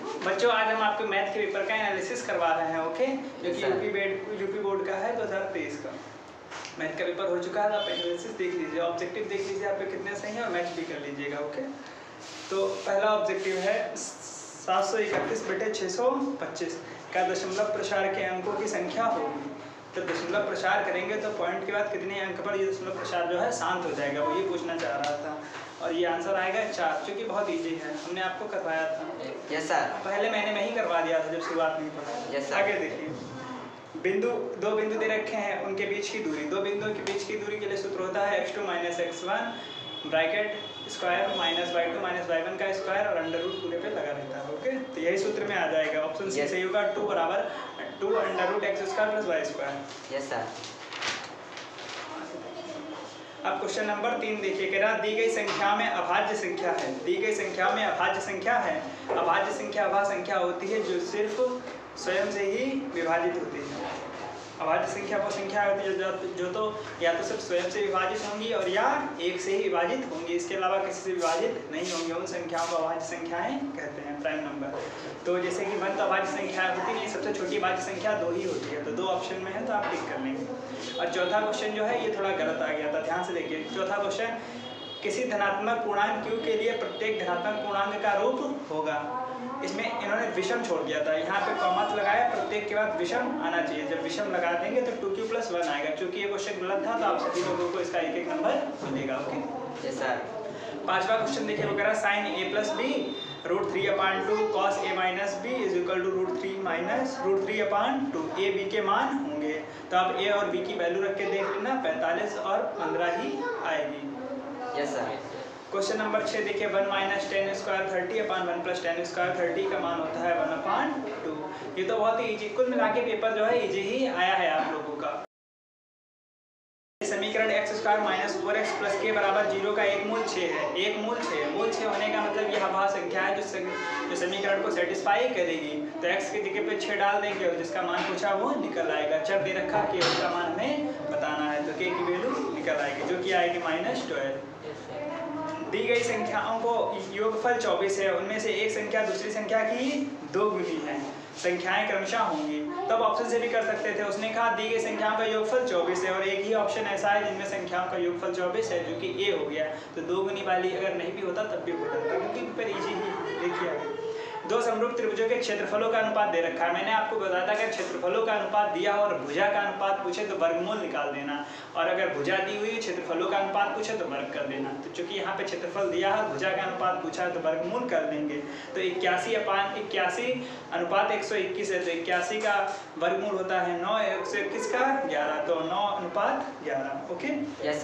बच्चों आज हम आपके मैथ के पेपर का एनालिसिस करवा रहे हैं, ओके, जो कि यूपी बोर्ड का है 2023 का मैथ का पेपर हो चुका है। आप एनालिसिस देख लीजिए, ऑब्जेक्टिव देख लीजिए आपके कितने सही हैं और मैच भी कर लीजिएगा, ओके। तो पहला ऑब्जेक्टिव है 731/625 का दशमलव प्रसार के अंकों की संख्या होगी। तो दशमलव प्रसार करेंगे तो पॉइंट के बाद कितने अंक पर ये दशमलव प्रसार जो है शांत हो जाएगा, वो ये पूछना चाह रहा था। और ये आंसर आएगा 4, जो कि बहुत इजी है, हमने आपको करवाया था। Yes sir. पहले मैंने मैं ही करवा दिया था जब शुरुआत में पढ़ा। Yes sir. आगे देखिए, दो बिंदु दे रखे हैं, उनके बीच की दूरी, दो बिंदुओं के बीच की दूरी के लिए सूत्र होता है x2 - x1 bracket square -y2 - y1 का स्क्वायर और अंडर रूट पूरे पे लगा रहता है, ओके। तो यही सूत्र में आ जाएगा, ऑप्शन सी सही होगा। 2 = 2 √ x² + y²। Yes sir. अब क्वेश्चन नंबर 3 देखिए, कह रहा दी गई संख्या में अभाज्य संख्या है। दी गई संख्या में अभाज्य संख्या है। अभाज्य संख्या वह संख्या होती है जो सिर्फ स्वयं से ही विभाजित होती है। अभाज्य संख्या वो संख्या होती है जो तो या तो सिर्फ स्वयं से विभाजित होंगी और या एक से ही विभाजित होंगी, इसके अलावा किसी से विभाजित नहीं होंगी। उन संख्याओं को अभाज्य संख्याएं कहते हैं, प्राइम नंबर। तो जैसे कि 1 तो अभाज्य संख्या होती नहीं, सबसे छोटी अभाज्य संख्या 2 ही होती है। तो 2 ऑप्शन में है, तो आप टिक कर लेंगे। और चौथा क्वेश्चन जो है ये थोड़ा गलत आ गया था, ध्यान से देखिए। चौथा क्वेश्चन, किसी धनात्मक पूर्णांक q के लिए प्रत्येक धनात्मक पूर्णांक का रूप होगा। इसमें इन्होंने विषम छोड़ दिया था, यहाँ पे कॉमा लगाया, प्रत्येक के बाद विषम आना चाहिए। जब विषम लगा देंगे तो 2q + 1 आएगा। क्योंकि ये क्वेश्चन गलत था तो आप सभी लोगों को इसका 1-1 नंबर मिलेगा, ओके। Yes sir. पांचवा क्वेश्चन देखिए, वो कह रहा है sin a + b √3/2 cos a - b = √3 - a b के मान होंगे। तो आप a और b की वैल्यू रख के देख लेना, 45 और 15 ही आएगी। Yes sir. क्वेश्चन नंबर 6 देखिए, 1 - 10² 30/1 + 10² 30 का मान होता है 1/2। ये तो बहुत ही इजी, कुल मिला के पेपर जो है इजी ही आया है आप लोगों का। समीकरण x² - 4x + k = 0 का एक मूल 6 है। एक मूल 6 होने का मतलब यह वह संख्या है जो समीकरण को सेटिस्फाई करेगी। तो x की जगह पे 6 डाल देंगे और जिसका मान पूछा वो निकल आएगा। चर दे रखा कि उसका मान हमें बताना है, तो k की वैल्यू निकल आएगी, जो कि आएगी -12। दी गई संख्याओं को योगफल 24 है, उनमें से एक संख्या दूसरी संख्या की 2 गुनी है। संख्याएं क्रमशः होंगी। तब ऑप्शन से भी कर सकते थे, उसने कहा दी गई संख्याओं का योगफल 24 है और एक ही ऑप्शन ऐसा है जिनमें संख्याओं का योगफल 24 है, जो कि ए हो गया। तो 2 गुनी वाली अगर नहीं भी होता तब भी हो जाता, क्योंकि पेपर इजी ही। देखिए, 2 समरूप त्रिभुजों के क्षेत्रफलों का अनुपात दे रखा है। मैंने आपको बताया था अगर क्षेत्रफलों का अनुपात दिया और भुजा का अनुपात पूछे तो वर्गमूल निकाल देना, और अगर भुजा दी हुई क्षेत्रफलों का अनुपात पूछे तो वर्ग कर देना। तो चूंकि यहाँ पे क्षेत्रफल दिया है, भुजा का अनुपात पूछा है, तो वर्गमूल कर देंगे। तो 81/81 अनुपात 121 है, तो 81 का वर्गमूल होता है 9, 121 का 11, तो 9/11, ओके।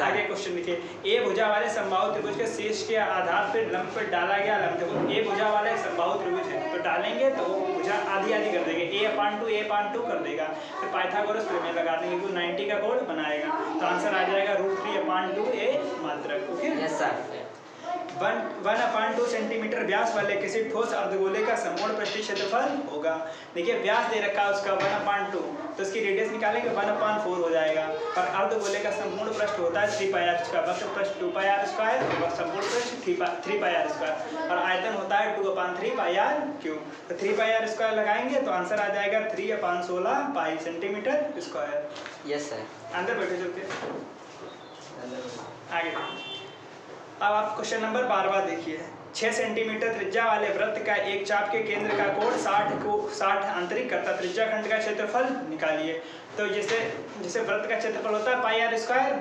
आगे क्वेश्चन देखिए, ए भुजा वाले समबाहु त्रिभुज के शीर्ष के आधार पर लंब पर डाला गया लंब। ए भुजा वाला समबाहु त्रिभुज तो डालेंगे तो भुजा आधी आधी कर देंगे, a/2 कर देगा। फिर पाइथागोरस प्रमेय लगा देंगे, तो 90 का कोण बनाएगा। तो आंसर आ जाएगा √3/2 a मात्रक, ओके। Yes sir. 1/2 सेंटीमीटर व्यास वाले किसी ठोस अर्धगोले का संपूर्ण पृष्ठीय क्षेत्रफल होगा। देखिए व्यास दे रखा है उसका 1/2, तो इसकी रेडियस निकालेंगे 1/4 हो जाएगा। और अर्धगोले का संपूर्ण पृष्ठ होता है 3πr², वक्र पृष्ठ 2πr² और संपूर्ण पृष्ठ 3πr², और आयतन होता है 2/3πr³। तो 3πr² लगाएंगे तो आंसर आ जाएगा 3/16 पाई सेंटीमीटर स्क्वायर। Yes sir. अंदर बैठे चलते आगे। अब आप क्वेश्चन नंबर 12वां देखिए, 6 सेंटीमीटर त्रिज्या वाले वृत्त का एक चाप के केंद्र का कोण 60 आंतरिक करता त्रिज्या खंड का क्षेत्रफल निकालिए। तो जैसे वृत्त का क्षेत्रफल होता है πr²,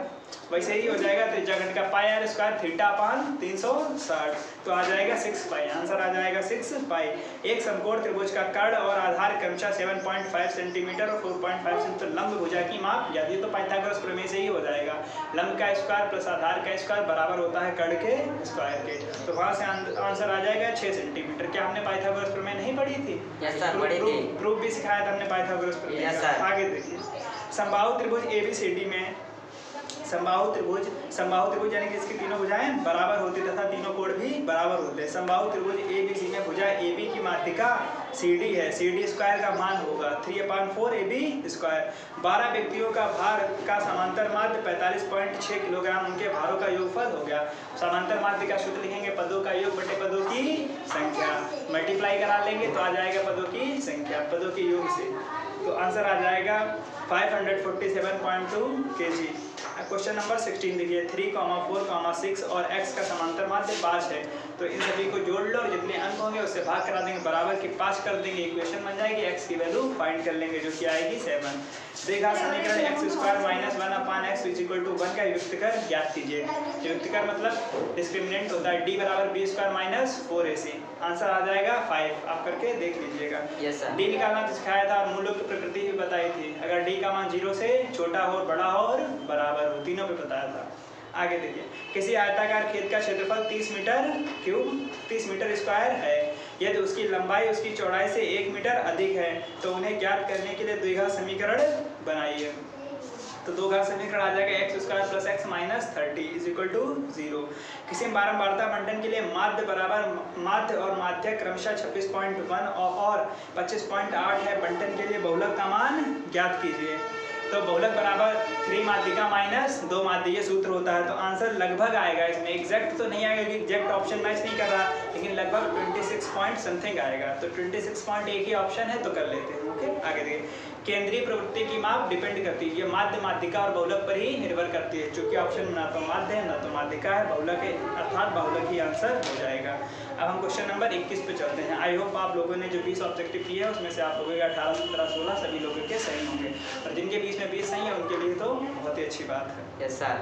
वैसे ही हो जाएगा त्रिज्या खंड का πr² θ/360, तो आ जाएगा 6 पाई। आंसर आ जाएगा 6 पाई। एक समकोण त्रिभुज का कर्ण और आधार क्रमशः 7.5 सेंटीमीटर और 4.5 सेंटीमीटर लंब भुजा की माप ज्ञात। ये तो पाइथागोरस प्रमेय से ही हो जाएगा। लंब का स्क्वायर प्लस आधार का स्क्वायर बराबर होता है कर्ण के स्क्वायर के। तो वहाँ से आंसर आ जाएगा 6 सेंटीमीटर। क्या हमने पाइथागोरस प्रमेय नहीं पढ़ी थी? यस सर, पढ़ी थी। प्रूफ भी सिखाया था हमने पाइथागोरस प्रमेय। आगे देखिए, समबाहु त्रिभुज ABCD में समबाहु त्रिभुज यानी कि इसकी तीनों भुजाएं बराबर होती तथा तीनों कोण भी बराबर होते हैं। समबाहु त्रिभुज ABC में भुजा AB की माध्यिका CD है। CD स्क्वायर का मान होगा 3/4 AB स्क्वायर। 12 व्यक्तियों का भार का समांतर माध्य 45.6 किलोग्राम, उनके भारों का योगफल हो गया। समांतर माध्य का सूत्र लिखेंगे पदों का योग बटे पदों की संख्या, मल्टीप्लाई करा लेंगे तो आ जाएगा पदों की संख्या पदों के योग से, तो आंसर आ जाएगा 547.2 kg। क्वेश्चन नंबर 16 देखिए 3, 4, 6 और x का समांतर माध्य 5 है, तो इन सभी को जोड़ लो और जितने अंक होंगे उससे भाग करा देंगे, बराबर के 5 कर देंगे, इक्वेशन बन जाएगी, x की वैल्यू फाइंड कर लेंगे जो कि आएगी 7। देखा समीकरण x² - 1/x = 1 का युक्तकर ज्ञात कीजिए। युक्तकर मतलब डिस्क्रिमिनेंट होता है, d = b² - 4ac। आंसर आ जाएगा 5, आप करके देख लीजिएगा। Yes sir. d निकालना तो सिखाया था और मूलों की प्रकृति भी बताई थी, अगर d का मान 0 से छोटा हो, बड़ा हो और बराबर हो, तीनों पे बताया था। आगे देखिए, किसी आयताकार खेत का क्षेत्रफल 30 मीटर क्यूब 30 मीटर स्क्वायर है, यदि उसकी लंबाई उसकी चौड़ाई से 1 मीटर अधिक है तो उन्हें ज्ञात करने के लिए द्विघात समीकरण बनाइए। तो दो घात समीकरण आ जाएगा x² + x - 30 = 0। किसी बारंबारता बंटन के लिए माध्य और माध्यक क्रमशः 26.1 और 25.8 है, बंटन के लिए बहुलक का मान ज्ञात कीजिए। तो बहुलक बराबर 3 माध्यिका माइनस 2 माध्य, ये सूत्र होता है, तो आंसर लगभग आएगा। इसमें एग्जैक्ट तो नहीं आएगा क्योंकि एग्जैक्ट ऑप्शन मैच नहीं कर रहा, लेकिन लगभग 26 पॉइंट समथिंग आएगा। तो 26 पॉइंट एक ही ऑप्शन है, तो कर लेते हैं। ओके, आगे देखिए, केंद्रीय प्रवृत्ति की माप डिपेंड करती है, ये माध्य माध्यिका और बहुलक पर ही निर्भर करती है, चूंकि ऑप्शन में ना तो माध्य है ना तो माध्यिका है, बहुलक है, अर्थात बहुलक ही आंसर हो जाएगा। अब हम क्वेश्चन नंबर 21 पे चलते हैं। आई होप आप लोगों ने जो 20 ऑब्जेक्टिव किए हैं उसमें से आप लोगों के 18, 17, 16 सभी लोगों के सही होंगे, और जिनके बीच में 20 सही है उनके लिए तो बहुत ही अच्छी बात है। Yes sir.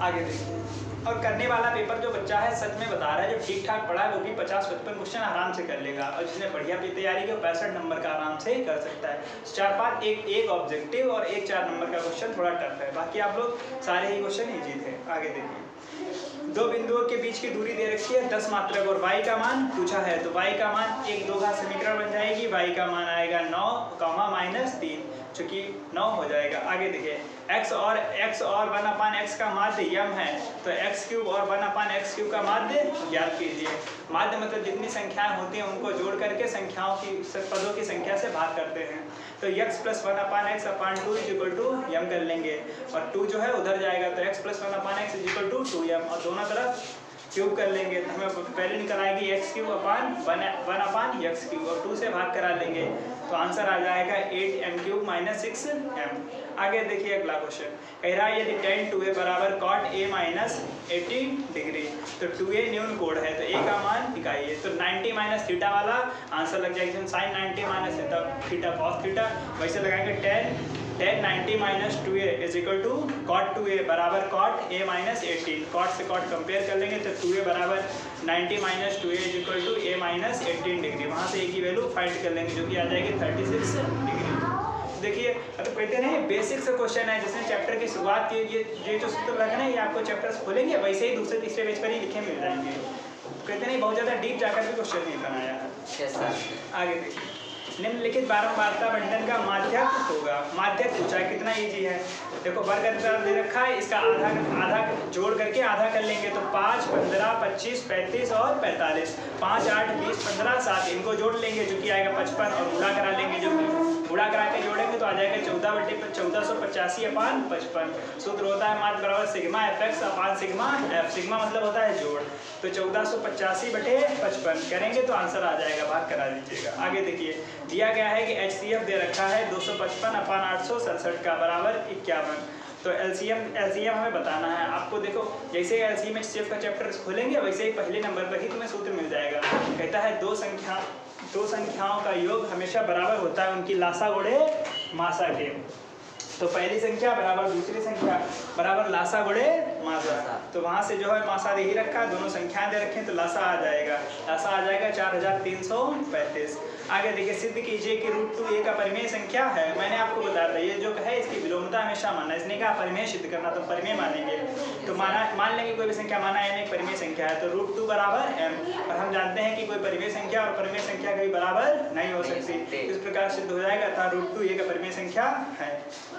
आगे देखिए, और करने वाला पेपर जो बच्चा है सच में बता रहा है, जो ठीक ठाक पढ़ा है वो भी 50-55 क्वेश्चन आराम से कर लेगा, और जिसने बढ़िया भी तैयारी की 65 नंबर का आराम से कर सकता है। 4-5 एक ऑब्जेक्टिव और 1-4 नंबर का क्वेश्चन थोड़ा टफ है, बाकी आप लोग सारे ही क्वेश्चन ईजी थे। आगे देखिए, दो बिंदुओं के बीच की दूरी दे रखी है 10 मात्रक और y का मान पूछा है, तो y का मान एक दो घात समीकरण बन जाएगी, y का मान आएगा 9, -3 चूंकि 9 हो जाएगा। आगे देखिए, x और 1/x का माध्य यम है, तो x³ और 1/x³ का माध्य ज्ञात कीजिए। माध्य मतलब जितनी संख्याएं होती हैं उनको जोड़ करके संख्याओं की पदों की संख्या से भाग करते हैं, तो x + 1/x/2 = यम कर लेंगे, और 2 जो है उधर जाएगा, तो x + 1/x = 2m, और दोनों तरफ क्यूब कर लेंगे, तो हमें पहले निकल आएगी x³ / 1/x³ और 2 से भाग करा लेंगे, तो आंसर आ जाएगा 8m³ - 6m। आगे देखिए अगला क्वेश्चन कह रहा है, यदि tan 2a = cot a - 80 degree, तो 2a न्यून कोण है, तो a का मान निकालिए। तो 90 - थीटा वाला आंसर लग जाएगा, sin 90 - थीटा cos थीटा, वैसे लगाएंगे tan 90 - 2a = cot 2a = cot a - 18, cot से cot कंपेयर कर लेंगे, तो 2a = 90 - 2a = a - 18 डिग्री, वहाँ से a की वैल्यू फाइंड कर लेंगे जो कि आ जाएगी 36 डिग्री। देखिए, अब कहते हैं बेसिक से क्वेश्चन है, जिसने चैप्टर की शुरुआत की, ये जो सूत्र लगे ना, ये आपको चैप्टर्स खोलेंगे वैसे ही दूसरे तीसरे पेज पर ही लिखे मिल जाएंगे। कहते नहीं बहुत ज़्यादा डीप जाकर भी क्वेश्चन नहीं बनाया है। Yes sir. आगे देखिए, निम्नलिखित बारंबारता बंटन का माध्यक होगा। माध्यक पूछा है, कितना इजी है, देखो वर्ग अंतर दे रखा है, इसका आधा जोड़ करके आधा कर लेंगे, तो 5, 15, 25, 35 और 45, 5, 8, 20, 15, 7 इनको जोड़ लेंगे जो कि आएगा 55, और गुणा करा लेंगे, जो कि गुणा करा के जोड़ेंगे तो आ जाएगा 14/1485/55। सूत्र होता है माध्य बराबर सिग्मा fx/सिग्मा f, सिग्मा मतलब होता है जोड़, तो 1485/55 करेंगे तो आंसर आ जाएगा, भाग करा दीजिएगा। आगे देखिए, दिया गया है कि HCF दे रखा है 255/867 का बराबर 51, तो LCM हमें बताना है। आपको देखो जैसे LCM HCF का चैप्टर खोलेंगे वैसे ही पहले नंबर पर ही तुम्हें सूत्र मिल जाएगा। कहता है दो संख्याओं का योग हमेशा बराबर होता है उनकी लासा गुणे मासा के, तो पहली संख्या बराबर दूसरी संख्या बराबर लासा गुणे मासा, तो वहाँ से जो है मासा दे ही रखा है, दोनों संख्याएं दे रखे हैं, तो लासा आ जाएगा। लासा आ जाएगा 4335। आगे देखिए, सिद्ध कीजिए कि √2a का परिमेय संख्या है। मैंने आपको बताया था ये जो है इसकी विलोमता हमेशा मानना। इसने कहा परिमेय सिद्ध करना, तो परिमेय मानेंगे। तो मान लेंगे कोई भी संख्या माना n एक परिमेय संख्या है, तो √2 बराबर m। और हम जानते हैं कि कोई परिमेय संख्या और परिमेय संख्या कभी बराबर नहीं हो सकती, इस प्रकार सिद्ध हो जाएगा, अर्थात √2a का परिमेय संख्या है।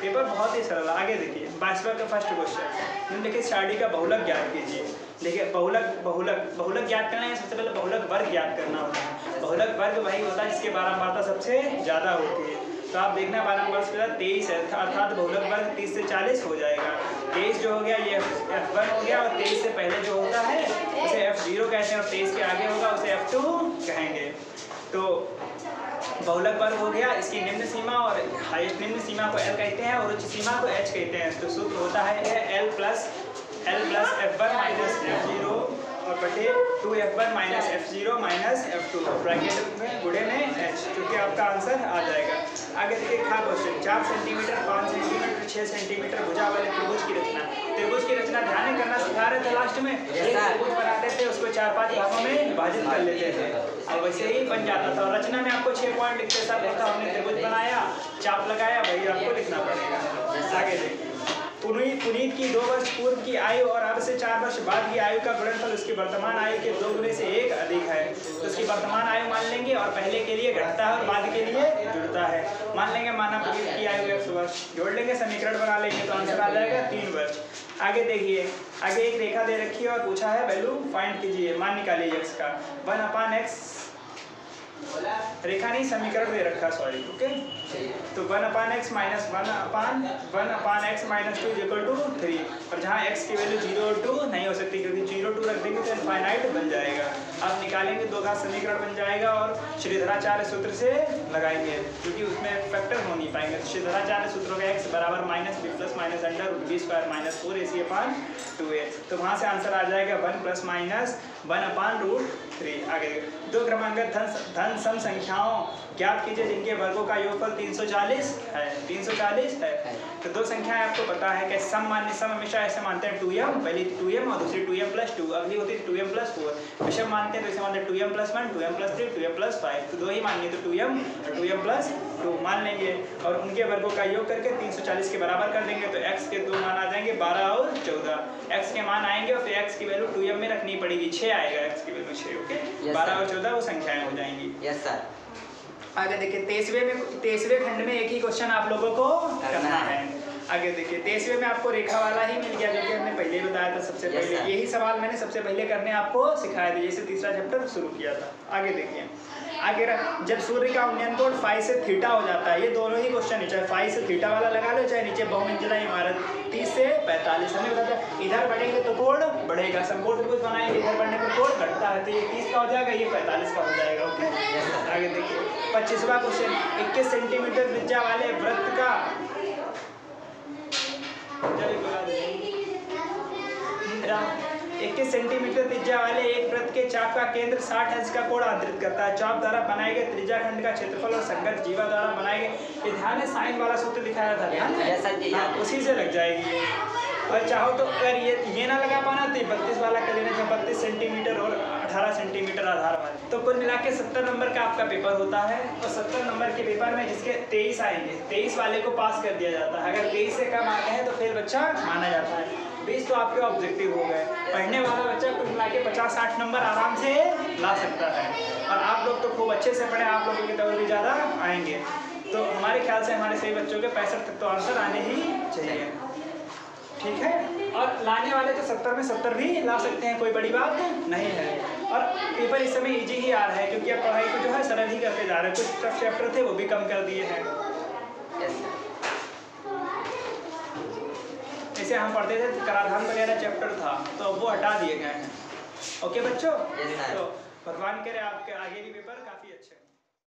पेपर बहुत ही सरल। आगे देखिए 22वां का फर्स्ट क्वेश्चन, देखिए सारणी का बहुलक ज्ञात कीजिए। देखिए बहुलक ज्ञात करना है, सबसे पहले बहुलक वर्ग ज्ञात करना होता है। बहुलक वर्ग वही होता है जिसके बारंबारता सबसे ज़्यादा होती है। तो आप देखना बारंबार से 23 है, अर्थात बहुलक वर्ग 30 से 40 हो जाएगा। 23 जो हो गया ये f1 हो गया, और 23 से पहले जो होता है उसे f0 कहते हैं, और 23 के आगे होगा उसे f2 कहेंगे। तो बहुलक वर्ग हो गया, इसकी निम्न सीमा और हाईएस्ट निम्न सीमा को L कहते हैं और उच्च सीमा को H कहते हैं। तो सूत्र होता है L plus f1 minus f0 और बटे 2f1 minus f0 minus f2 bracket में गुणे में h, क्योंकि आपका आंसर आ जाएगा। आगे देखिए खा क्वेश्चन, 4 सेंटीमीटर 5 सेंटीमीटर 6 सेंटीमीटर भुजा वाले त्रिभुज की रचना। त्रिभुज की रचना ध्यान करना सिखा रहे थे लास्ट में। एक त्रिभुज बनाते थे, उसको 4-5 भागों में विभाजित कर लेते थे और वैसे ही बन जाता था। और रचना में आपको 6 पॉइंट लिखते साथ होता, हमने त्रिभुज बनाया, चाप लगाया, वही आपको लिखना पड़ेगा। आगे देखिए, पुनीत की 2 वर्ष पूर्व की आयु और अब से 4 वर्ष बाद की आयु का गुणनफल उसकी वर्तमान आयु के 2 गुने से 1 अधिक है। तो उसकी वर्तमान आयु मान लेंगे और पहले के लिए घटता है और बाद के लिए जुड़ता है। मान लेंगे माना पुनीत की आयु 100 वर्ष, जोड़ लेंगे, समीकरण बना लेंगे, तो आंसर आ जाएगा 3 वर्ष। आगे देखिए, आगे एक रेखा दे रखी है और पूछा है वैल्यू फाइंड कीजिए, मान निकालिए x का। 1/x रेखा नहीं समीकरण दे रखा, सॉरी, ओके। तो 1/x minus 1/x minus 2 equal to 3, और जहाँ x की वैल्यू 0 और 2 नहीं हो सकती, क्योंकि 0 2 रख देंगे तो इनफाइनाइट बन जाएगा। आप निकालेंगे तो घात समीकरण बन जाएगा और श्रीधराचार्य सूत्र से लगाएंगे, क्योंकि उसमें फैक्टर हो नहीं पाएंगे। तो श्रीधराचार्य सूत्रों का x बराबर minus b plus minus under root b square minus 4ac/2a। तो वहाँ से आंसर आ जाएगा 1 प्लस माइनस 1/√3। आगे 2 क्रमांकित धन सम संख्याओं ज्ञात कीजिए जिनके वर्गों का योगफल 340 है। 340 है, तो 2 संख्याएं आपको पता है कि सम हमेशा ऐसे मानते हैं 2m, पहली 2m और दूसरी 2m प्लस 2, अगली होती है 2m प्लस 4। विषम मानते हैं तो इसे मानते हैं 2m plus 1, 2m plus 3, 2m plus 5। तो 2 ही मानिए, तो 2m और 2m प्लस 2 मान लेंगे और उनके वर्गों का योग करके 340 के बराबर कर देंगे। तो x के 2 मान आ जाएंगे 12 और 14। x के मान आएंगे और फिर x की वैल्यू 2m में रखनी पड़ेगी, 6 आएगा x की वैल्यू 6, ओके। 12 और 14 वो संख्याएं हो जाएंगी। Yes sir. आगे देखिए 23वें खंड में एक ही क्वेश्चन आप लोगों को करना है। आगे देखिए 23वें में आपको रेखा वाला ही मिल गया, जो कि हमने पहले ही बताया था। सबसे पहले यही सवाल मैंने सबसे पहले करने आपको सिखाया था, जैसे तीसरा चैप्टर शुरू किया था। आगे देखिए, आगे जब सूर्य का उन्नयन कोण फाई से थीटा हो जाता है, ये दोनों ही क्वेश्चन है, चाहे फाई से थीटा वाला लगा लो, चाहे नीचे बहुमंजिला इमारत 30 से 45। हमें बताया इधर बढ़ेंगे तो कोण बढ़ेगा, समकोण त्रिभुज बनाएंगे, इधर बढ़ने पर कोण घटता है, तो ये 30 का हो जाएगा, ये 45 का हो जाएगा, ओके। आगे देखिए 25वां क्वेश्चन, 21 सेंटीमीटर त्रिज्या वाले वृत्त का 21 सेंटीमीटर त्रिज्या वाले एक वृत्त के चाप का केंद्र 60 अंश का कोण आंतरित करता है। चाप द्वारा बनाए गए त्रिज्या खंड का क्षेत्रफल और संगत जीवा द्वारा बनाए गए, ध्यान है साइन वाला सूत्र दिखाया था, ध्यान है, उसी से लग जाएगी। और चाहो तो अगर ये ना लगा पाना तो 32 वाला कर लेना, 32 सेंटीमीटर और 18 सेंटीमीटर आधार वाले। तो कुल मिला के 70 नंबर का आपका पेपर होता है, और 70 नंबर के पेपर में जिसके 23 आएंगे, 23 वाले को पास कर दिया जाता है। अगर 23 से कम आते हैं तो फिर बच्चा माना जाता है। 20 तो आपके ऑब्जेक्टिव हो गए। पढ़ने वाला बच्चा कुल मिला के 50-60 नंबर आराम से ला सकता है, और आप लोग तो खूब अच्छे से पढ़े, आप लोगों की तो भी ज़्यादा आएंगे। तो हमारे ख्याल से हमारे सभी बच्चों के 65 तक तो आंसर आने ही चाहिए, ठीक है। और लाने वाले तो 70 में 70 भी ला सकते हैं, कोई बड़ी बात नहीं है। और पेपर इस समय इजी ही आ रहा है, क्योंकि अब पढ़ाई को जो है सरल ही करते जा रहे हैं। कुछ टफ चैप्टर थे वो भी कम कर दिए हैं। जैसे हम पढ़ते थे कराधान वगैरह चैप्टर था, तो वो हटा दिए गए हैं, ओके बच्चों। तो भगवान करे आपके आगे भी पेपर काफ़ी अच्छे